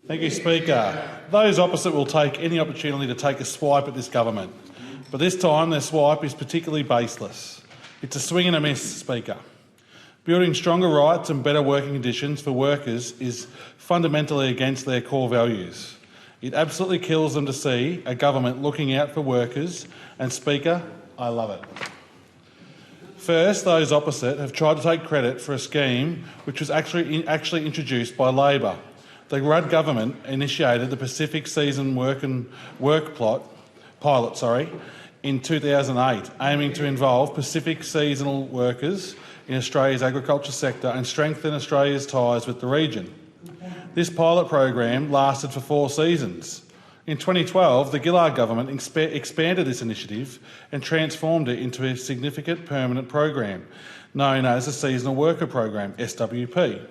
Thank you, Speaker. Those opposite will take any opportunity to take a swipe at this government, but this time their swipe is particularly baseless. It's a swing and a miss, Speaker. Building stronger rights and better working conditions for workers is fundamentally against their core values. It absolutely kills them to see a government looking out for workers, and Speaker, I love it. First, those opposite have tried to take credit for a scheme which was actually introduced by Labor. The Rudd government initiated the Pacific Season Work pilot in 2008, aiming to involve Pacific seasonal workers in Australia's agriculture sector and strengthen Australia's ties with the region. This pilot program lasted for 4 seasons. In 2012, the Gillard government expanded this initiative and transformed it into a significant permanent program known as the Seasonal Worker Program, SWP.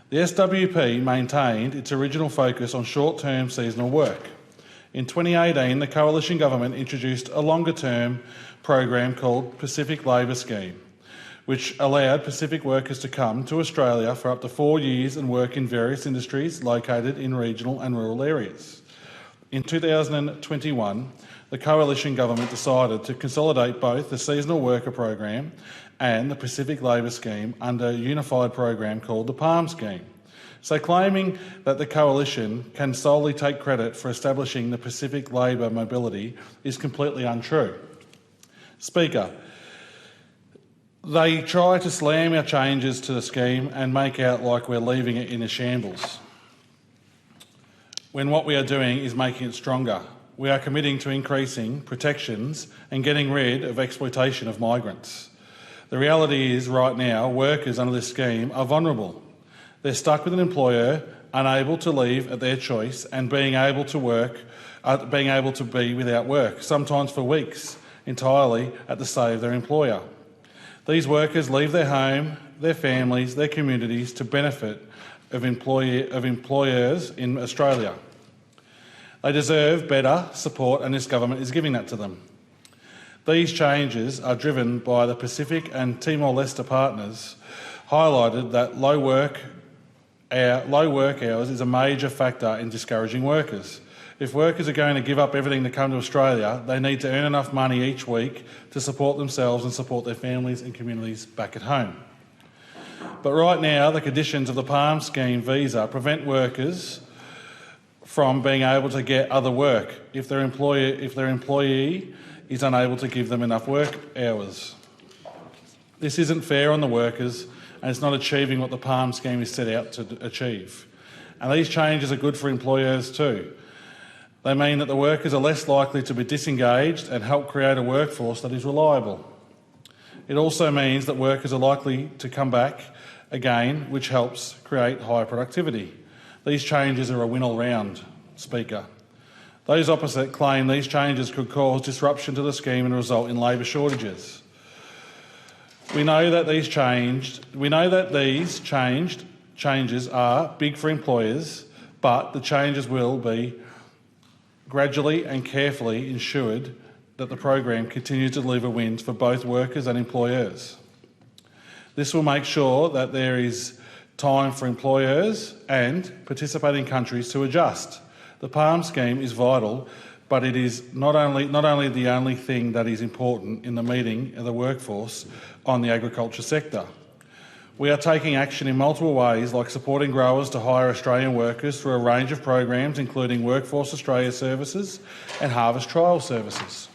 The SWP maintained its original focus on short-term seasonal work. In 2018, the Coalition Government introduced a longer-term program called Pacific Labour Scheme, which allowed Pacific workers to come to Australia for up to 4 years and work in various industries located in regional and rural areas. In 2021, the Coalition Government decided to consolidate both the Seasonal Worker Program and the Pacific Labour Scheme under a unified program called the PALM Scheme. So claiming that the Coalition can solely take credit for establishing the Pacific Labour mobility is completely untrue. Speaker, they try to slam our changes to the scheme and make out like we're leaving it in a shambles, when what we are doing is making it stronger. We are committing to increasing protections and getting rid of exploitation of migrants. The reality is, right now, workers under this scheme are vulnerable. They're stuck with an employer, unable to leave at their choice, and being able to be without work, sometimes for weeks, entirely at the say of their employer. These workers leave their home, their families, their communities to benefit of employers in Australia. They deserve better support, and this government is giving that to them. These changes are driven by the Pacific and Timor-Leste partners, highlighted that low work hours is a major factor in discouraging workers. If workers are going to give up everything to come to Australia, they need to earn enough money each week to support themselves and support their families and communities back at home. But right now, the conditions of the PALM Scheme visa prevent workers from being able to get other work if their employee is unable to give them enough work hours. This isn't fair on the workers, and it's not achieving what the PALM Scheme is set out to achieve. And these changes are good for employers too. They mean that the workers are less likely to be disengaged and help create a workforce that is reliable. It also means that workers are likely to come back again, which helps create higher productivity. These changes are a win all round, Speaker. Those opposite claim these changes could cause disruption to the scheme and result in labour shortages. We know that these changes are big for employers, but the changes will be gradually and carefully ensured that the program continues to deliver wins for both workers and employers. This will make sure that there is time for employers and participating countries to adjust. The PALM Scheme is vital, but it is not only the only thing that is important in the meeting of the workforce on the agriculture sector. We are taking action in multiple ways, like supporting growers to hire Australian workers through a range of programs, including Workforce Australia services and harvest trial services.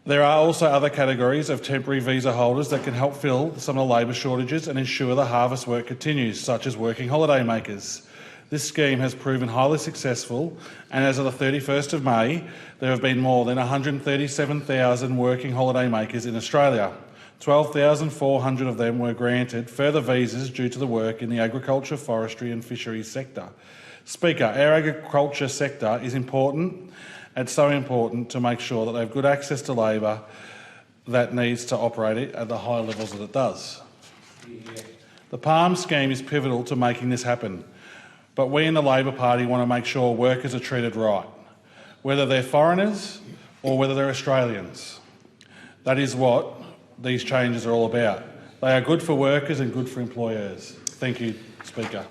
There are also other categories of temporary visa holders that can help fill some of the labour shortages and ensure the harvest work continues, such as working holiday makers. This scheme has proven highly successful, and as of the 31st of May, there have been more than 137,000 working holiday makers in Australia. 12,400 of them were granted further visas due to the work in the agriculture, forestry and fisheries sector. Speaker, our agriculture sector is important. It's so important to make sure that they have good access to labour that needs to operate it at the high levels that it does. The PALM Scheme is pivotal to making this happen, but we in the Labor Party want to make sure workers are treated right, whether they're foreigners or whether they're Australians. That is what these changes are all about. They are good for workers and good for employers. Thank you, Speaker.